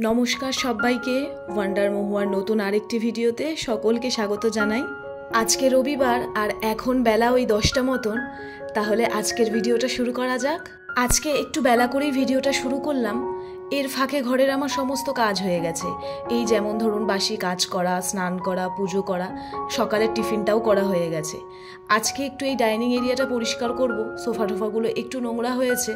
নমস্কার সবাইকে ওয়ান্ডার মহুয়ার নতুন আরেকটি ভিডিওতে সকলকে স্বাগত জানাই। আজকে রবিবার আর এখন বেলা ওই 10টা মতন। তাহলে আজকের ভিডিওটা শুরু করা যাক। আজকে একটু বেলা করেই ভিডিওটা শুরু করলাম। এর ফাঁকে ঘরের আমার সমস্ত কাজ হয়ে গেছে। এই যেমন ধরুন বাসি কাজ করা, স্নান করা, পুজো করা, সকালের টিফিনটাও করা হয়ে গেছে। আজকে একটু এই ডাইনিং এরিয়াটা পরিষ্কার করব। সোফা টোফাগুলো একটু নোংরা হয়েছে,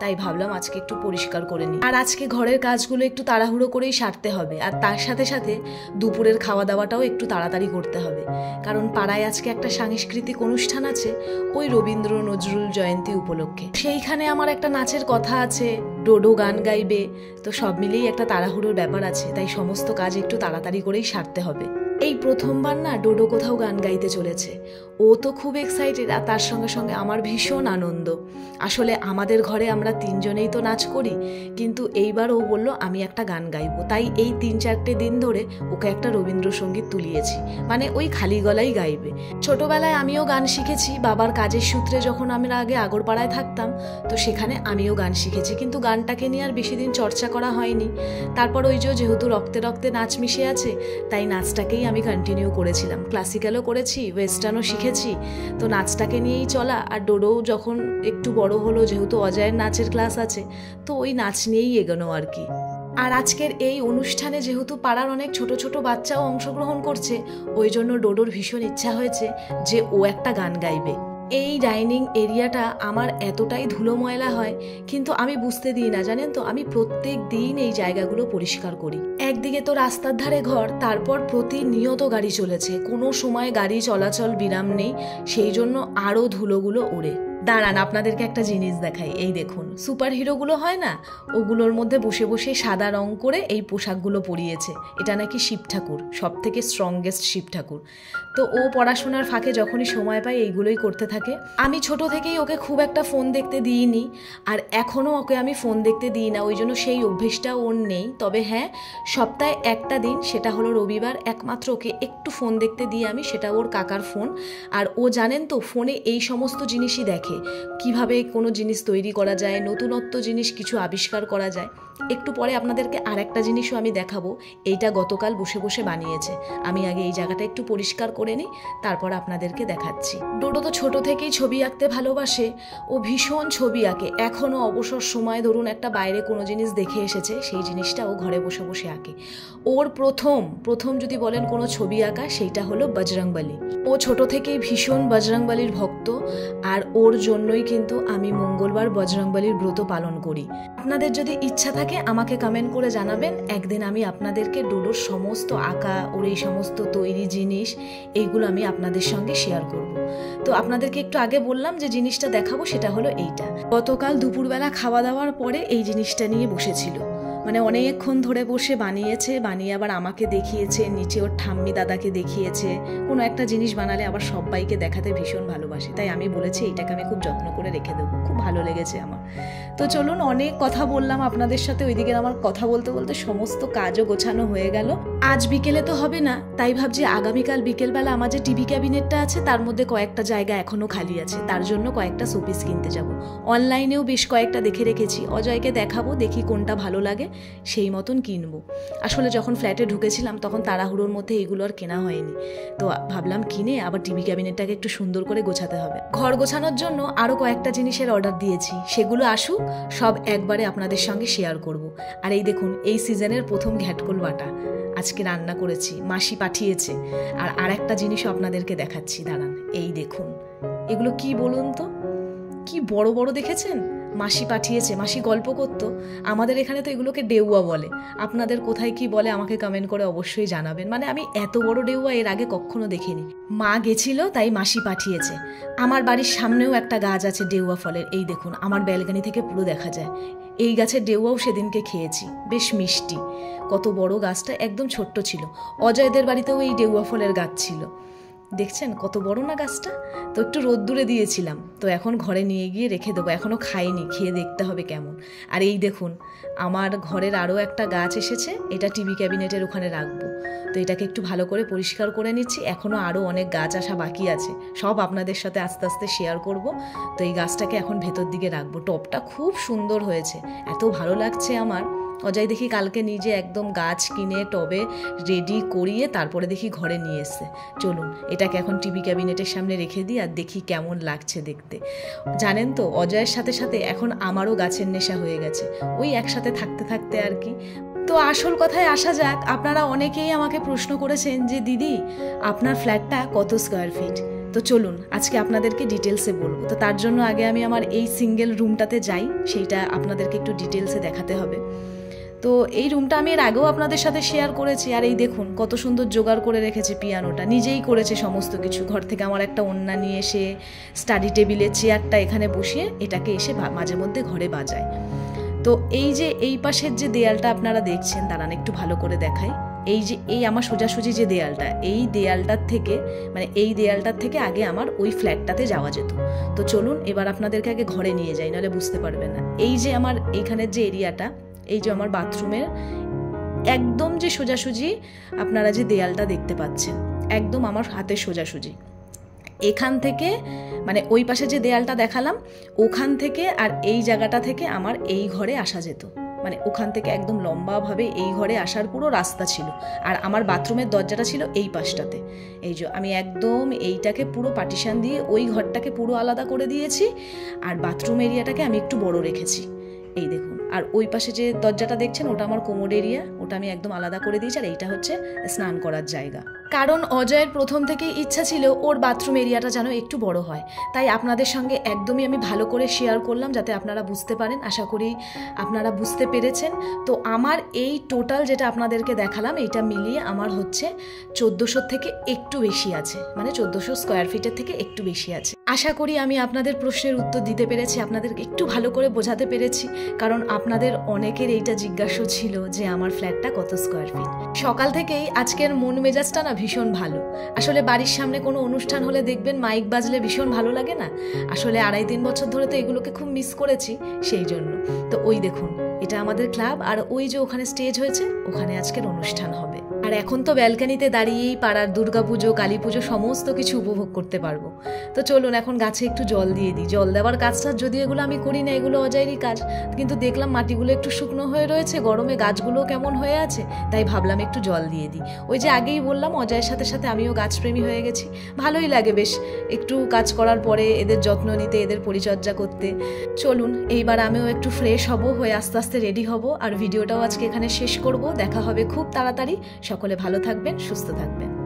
তাই ভাবলাম আজকে একটু পরিষ্কার করে নিই। আর আজকে ঘরের কাজগুলো একটু তাড়াহুড়ো করেই সারতে হবে। আর তার সাথে সাথে দুপুরের খাওয়া দাওয়াটাও একটু তাড়াতাড়ি করতে হবে, কারণ পাড়ায় আজকে একটা সাংস্কৃতিক অনুষ্ঠান আছে ওই রবীন্দ্র নজরুল জয়ন্তী উপলক্ষে। সেইখানে আমার একটা নাচের কথা আছে, ডোডো গান গাইবে, তো সব মিলেই একটা তাড়াহুড়োর ব্যাপার আছে, তাই সমস্ত কাজ একটু তাড়াতাড়ি করেই সারতে হবে। এই প্রথমবার না ডোডো কোথাও গান গাইতে চলেছে। ও তো খুব এক্সাইটেড, আর তার সঙ্গে সঙ্গে আমার ভীষণ আনন্দ। আসলে আমাদের ঘরে আমরা তিনজনেই তো নাচ করি, কিন্তু এইবার ও বলল আমি একটা গান গাইবো, তাই এই 3-4টে দিন ধরে ওকে একটা রবীন্দ্রসঙ্গীত তুলিয়েছি, মানে ওই খালি গলাই গাইবে। ছোটবেলায় আমিও গান শিখেছি বাবার কাজের সূত্রে। যখন আমরা আগে আগরপাড়ায় থাকতাম, তো সেখানে আমিও গান শিখেছি, কিন্তু গানটাকে নিয়ে আর বেশি দিন চর্চা করা হয়নি। তারপর ওই যেহেতু রক্তে রক্তে নাচ মিশে আছে, তাই নাচটাকেই আমি কন্টিনিউ করেছিলাম। ক্লাসিক্যালও করেছি, ওয়েস্টার্নও শিখেছি, তো নাচটাকে নিয়েই চলা। আর ডোডো যখন একটু বড় হলো, যেহেতু অজয়ের নাচের ক্লাস আছে, তো ওই নাচ নিয়েই এগোনো আর কি। আর আজকের এই অনুষ্ঠানে যেহেতু পাড়ার অনেক ছোট ছোট বাচ্চাও অংশগ্রহণ করছে, ওই জন্য ডোডোর ভীষণ ইচ্ছা হয়েছে যে ও একটা গান গাইবে। এই ডাইনিং এরিয়াটা আমার এতটাই ধুলো ময়লা হয়, কিন্তু আমি বুঝতে দিই না, জানেন তো। আমি প্রত্যেক দিন এই জায়গাগুলো পরিষ্কার করি। একদিকে তো রাস্তার ধারে ঘর, তারপর প্রতিনিয়ত গাড়ি চলেছে, কোনো সময় গাড়ি চলাচল বিরাম নেই, সেই জন্য আরও ধুলোগুলো ওড়ে। দাঁড়ান আপনাদেরকে একটা জিনিস দেখাই। এই দেখুন, সুপার হিরোগুলো হয় না, ওগুলোর মধ্যে বসে বসে সাদা রং করে এই পোশাকগুলো পরিয়েছে। এটা নাকি শিব ঠাকুর, সব থেকে স্ট্রংগেস্ট শিব ঠাকুর। তো ও পড়াশোনার ফাঁকে যখনই সময় পায় এইগুলোই করতে থাকে। আমি ছোট থেকেই ওকে খুব একটা ফোন দেখতে দিইনি, আর এখনও ওকে আমি ফোন দেখতে দিই না, ওই জন্য সেই অভ্যেসটা ওর নেই। তবে হ্যাঁ, সপ্তাহে একটা দিন, সেটা হলো রবিবার, একমাত্র ওকে একটু ফোন দেখতে দিই আমি, সেটা ওর কাকার ফোন। আর ও জানেন তো, ফোনে এই সমস্ত জিনিসই দেখে, কিভাবে কোনো জিনিস তৈরি করা যায়, নতুনত্ব জিনিস কিছু আবিষ্কার করা যায়। একটু পরে আপনাদেরকে আর একটা জিনিসও আমি দেখাবো। এইটা গতকাল বসে বসে বানিয়েছে। আমি আগে এই জায়গাটা একটু পরিষ্কার করে নিই, তারপর আপনাদেরকে দেখাচ্ছি। ডোডো তো ছোট থেকেই ছবি আঁকতে ভালোবাসে, ও ভীষণ ছবি আঁকে। এখনও অবসর সময় ধরুন একটা বাইরে কোনো জিনিস দেখে এসেছে, সেই জিনিসটা ও ঘরে বসে বসে আঁকে। ওর প্রথম যদি বলেন কোনো ছবি আঁকা, সেইটা হলো বজরংবলী। ও ছোট থেকেই ভীষণ বজরংবলীর ভক্ত, আর ওর জন্যই কিন্তু আমি মঙ্গলবার বজরংবলীর ব্রত পালন করি। আপনাদের যদি ইচ্ছা থাকে আমাকে কমেন্ট করে জানাবেন, একদিন আমি আপনাদেরকে ডোডোর সমস্ত আঁকা, ওর এই সমস্ত তৈরি জিনিস, এইগুলো আমি আপনাদের সঙ্গে শেয়ার করব। তো আপনাদেরকে একটু আগে বললাম যে জিনিসটা দেখাবো, সেটা হলো এইটা। গতকাল দুপুরবেলা খাওয়া দাওয়ার পরে এই জিনিসটা নিয়ে বসেছিল, মানে অনেকক্ষণ ধরে বসে বানিয়েছে, বানিয়ে আবার আমাকে দেখিয়েছে, নিচে ওর ঠাম্মি দাদাকে দেখিয়েছে। কোনো একটা জিনিস বানালে আবার সবাইকে দেখাতে ভীষণ ভালোবাসে, তাই আমি বলেছি এইটাকে আমি খুব যত্ন করে রেখে দেবো। খুব ভালো লেগেছে আমার। তো চলুন, অনেক কথা বললাম আপনাদের সাথে, ওইদিকে আমার কথা বলতে বলতে সমস্ত কাজও গোছানো হয়ে গেল। আজ বিকেলে তো হবে না, তাই ভাবছি আগামীকাল বিকেলবেলা আমার যে টিভি ক্যাবিনেটটা আছে, তার মধ্যে কয়েকটা জায়গা এখনও খালি আছে, তার জন্য কয়েকটা শোপিস কিনতে যাব। অনলাইনেও বেশ কয়েকটা দেখে রেখেছি, অজয়কে দেখাবো, দেখি কোনটা ভালো লাগে, সেই মতন কিনবো। আসলে যখন ফ্ল্যাটে ঢুকেছিলাম তখন তাড়াহুড়োর মধ্যে এইগুলো আর কেনা হয়নি, তো ভাবলাম কিনে আবার টিভি ক্যাবিনেটটাকে একটু সুন্দর করে গোছাতে হবে। ঘর গোছানোর জন্য আরও কয়েকটা জিনিসের অর্ডার দিয়েছি, সেগুলো আসুক, সব একবারে আপনাদের সঙ্গে শেয়ার করব। আর এই দেখুন, এই সিজনের প্রথম ঘ্যাটকোল বাটা আজকে রান্না করেছি, মাসি পাঠিয়েছে। আর আরেকটা জিনিসও আপনাদেরকে দেখাচ্ছি, দাঁড়ান। এই দেখুন, এগুলো কি বলুন তো, কি বড় বড় দেখেছেন? মাসি পাঠিয়েছে। মাসি গল্প করতো, আমাদের এখানে তো এগুলোকে ডেউয়া বলে, আপনাদের কোথায় কি বলে আমাকে কমেন্ট করে অবশ্যই জানাবেন। মানে আমি এত বড় ডেউয়া এর আগে কখনো দেখিনি। মা গেছিল, তাই মাসি পাঠিয়েছে। আমার বাড়ির সামনেও একটা গাছ আছে ডেউয়া ফলের, এই দেখুন, আমার ব্যালকনি থেকে পুরো দেখা যায়। এই গাছের ডেউয়াও সেদিনকে খেয়েছি, বেশ মিষ্টি। কত বড় গাছটা, একদম ছোট্ট ছিল। অজয়দের বাড়িতেও এই ডেউয়া ফলের গাছ ছিল, দেখছেন কত বড় না গাছটা। তো একটু রোদ্দুরে দিয়েছিলাম, তো এখন ঘরে নিয়ে গিয়ে রেখে দেবো। এখনও খাইনি, খেয়ে দেখতে হবে কেমন। আর এই দেখুন, আমার ঘরের আরও একটা গাছ এসেছে, এটা টিভি ক্যাবিনেটের ওখানে রাখবো। তো এটাকে একটু ভালো করে পরিষ্কার করে নিচ্ছি। এখনও আরও অনেক গাছ আসা বাকি আছে, সব আপনাদের সাথে আস্তে আস্তে শেয়ার করব। তো এই গাছটাকে এখন ভেতর দিকে রাখবো। টবটা খুব সুন্দর হয়েছে, এত ভালো লাগছে আমার। অজয় দেখি কালকে নিজে একদম গাছ কিনে টবে রেডি করিয়ে তারপরে দেখি ঘরে নিয়ে এসছে। চলুন এটাকে এখন টিভি ক্যাবিনেটের সামনে রেখে দিই আর দেখি কেমন লাগছে দেখতে। জানেন তো অজয়ের সাথে সাথে এখন আমারও গাছের নেশা হয়ে গেছে, ওই একসাথে থাকতে থাকতে আর কি। তো আসল কথায় আসা যাক, আপনারা অনেকেই আমাকে প্রশ্ন করেছেন যে দিদি আপনার ফ্ল্যাটটা কত স্কোয়ার ফিট। তো চলুন আজকে আপনাদেরকে ডিটেলসে বলবো। তো তার জন্য আগে আমি আমার এই সিঙ্গেল রুমটাতে যাই, সেইটা আপনাদেরকে একটু ডিটেলসে দেখাতে হবে। তো এই রুমটা আমি এর আগেও আপনাদের সাথে শেয়ার করেছি, আর এই দেখুন কত সুন্দর জোগাড় করে রেখেছে। পিয়ানোটা নিজেই করেছে সমস্ত কিছু, ঘর থেকে আমার একটা ওন্না নিয়ে এসে স্টাডি টেবিলে চেয়ারটা এখানে বসিয়ে এটাকে এসে মাঝে মধ্যে ঘরে বাজায়। তো এই যে এই পাশের যে দেয়ালটা আপনারা দেখছেন, দাঁড়ান একটু ভালো করে দেখাই। এই যে এই আমার সোজাসুজি যে দেয়ালটা, এই দেয়ালটার থেকে মানে এই দেয়ালটার থেকে আগে আমার ওই ফ্ল্যাটটাতে যাওয়া যেত। তো চলুন এবার আপনাদেরকে আগে ঘরে নিয়ে যাই, নাহলে বুঝতে পারবেন না। এই যে আমার এইখানের যে এরিয়াটা, এই যে আমার বাথরুমের একদম যে সোজাসুজি আপনারা যে দেয়ালটা দেখতে পাচ্ছেন, একদম আমার হাতের সোজাসুজি এখান থেকে মানে ওই পাশে যে দেয়ালটা দেখালাম ওখান থেকে আর এই জায়গাটা থেকে আমার এই ঘরে আসা যেত। মানে ওখান থেকে একদম লম্বাভাবে এই ঘরে আসার পুরো রাস্তা ছিল। আর আমার বাথরুমের দরজাটা ছিল এই পাশটাতে। এই যে আমি একদম এইটাকে পুরো পার্টিশন দিয়ে ওই ঘরটাকে পুরো আলাদা করে দিয়েছি, আর বাথরুম এরিয়াটাকে আমি একটু বড় রেখেছি। এই দেখুন, আর ওই পাশে যে দরজাটা দেখছেন ওটা আমার কোমোড এরিয়া, ওটা আমি একদম আলাদা করে দিয়েছি। আর এইটা হচ্ছে স্নান করার জায়গা। কারণ অজয়ের প্রথম থেকেই ইচ্ছা ছিল ওর বাথরুম এরিয়াটা যেন একটু বড় হয়, তাই আপনাদের সঙ্গে একদমই আমি ভালো করে শেয়ার করলাম যাতে আপনারা বুঝতে পারেন। আশা করি আপনারা বুঝতে পেরেছেন। তো আমার এই টোটাল যেটা আপনাদেরকে দেখালাম এইটা মিলিয়ে আমার হচ্ছে 1400 থেকে একটু বেশি আছে, মানে 1400 স্কোয়ার ফিটের থেকে একটু বেশি আছে। আশা করি আমি আপনাদের প্রশ্নের উত্তর দিতে পেরেছি, আপনাদেরকে একটু ভালো করে বোঝাতে পেরেছি। কারণ আপনাদের অনেকের এইটা জিজ্ঞাসা ছিল যে আমার ফ্ল্যাটটা কত স্কোয়ার ফিট। সকাল থেকেই আজকের মন মেজাজটা না ভীষণ ভালো। আসলে বাড়ির সামনে কোনো অনুষ্ঠান হলে দেখবেন মাইক বাজলে ভীষণ ভালো লাগে না? আসলে 2.5-3 বছর ধরে তো এগুলোকে খুব মিস করেছি, সেই জন্য। তো ওই দেখুন এটা আমাদের ক্লাব, আর ওই যে ওখানে স্টেজ হয়েছে ওখানে আজকের অনুষ্ঠান হবে। আর এখন তো ব্যালকানিতে দাঁড়িয়েই পাড়ার দুর্গাপুজো, কালী পুজো সমস্ত কিছু উপভোগ করতে পারবো। তো চলুন এখন গাছে একটু জল দিয়ে দিই। জল দেওয়ার কাজটা যদি এগুলো আমি করি না, এগুলো অজয়েরই কাজ, কিন্তু দেখলাম মাটিগুলো একটু শুকনো হয়ে রয়েছে, গরমে গাছগুলো কেমন হয়ে আছে, তাই ভাবলাম একটু জল দিয়ে দিই। ওই যে আগেই বললাম অজয়ের সাথে সাথে আমিও গাছপ্রেমী হয়ে গেছি। ভালোই লাগে বেশ একটু কাজ করার পরে এদের যত্ন নিতে, এদের পরিচর্যা করতে। চলুন এইবার আমিও একটু ফ্রেশ হব, হয়ে আস্তে আস্তে রেডি হব, আর ভিডিওটাও আজকে এখানে শেষ করব। দেখা হবে খুব তাড়াতাড়ি। সকলে ভালো থাকবেন, সুস্থ থাকবেন।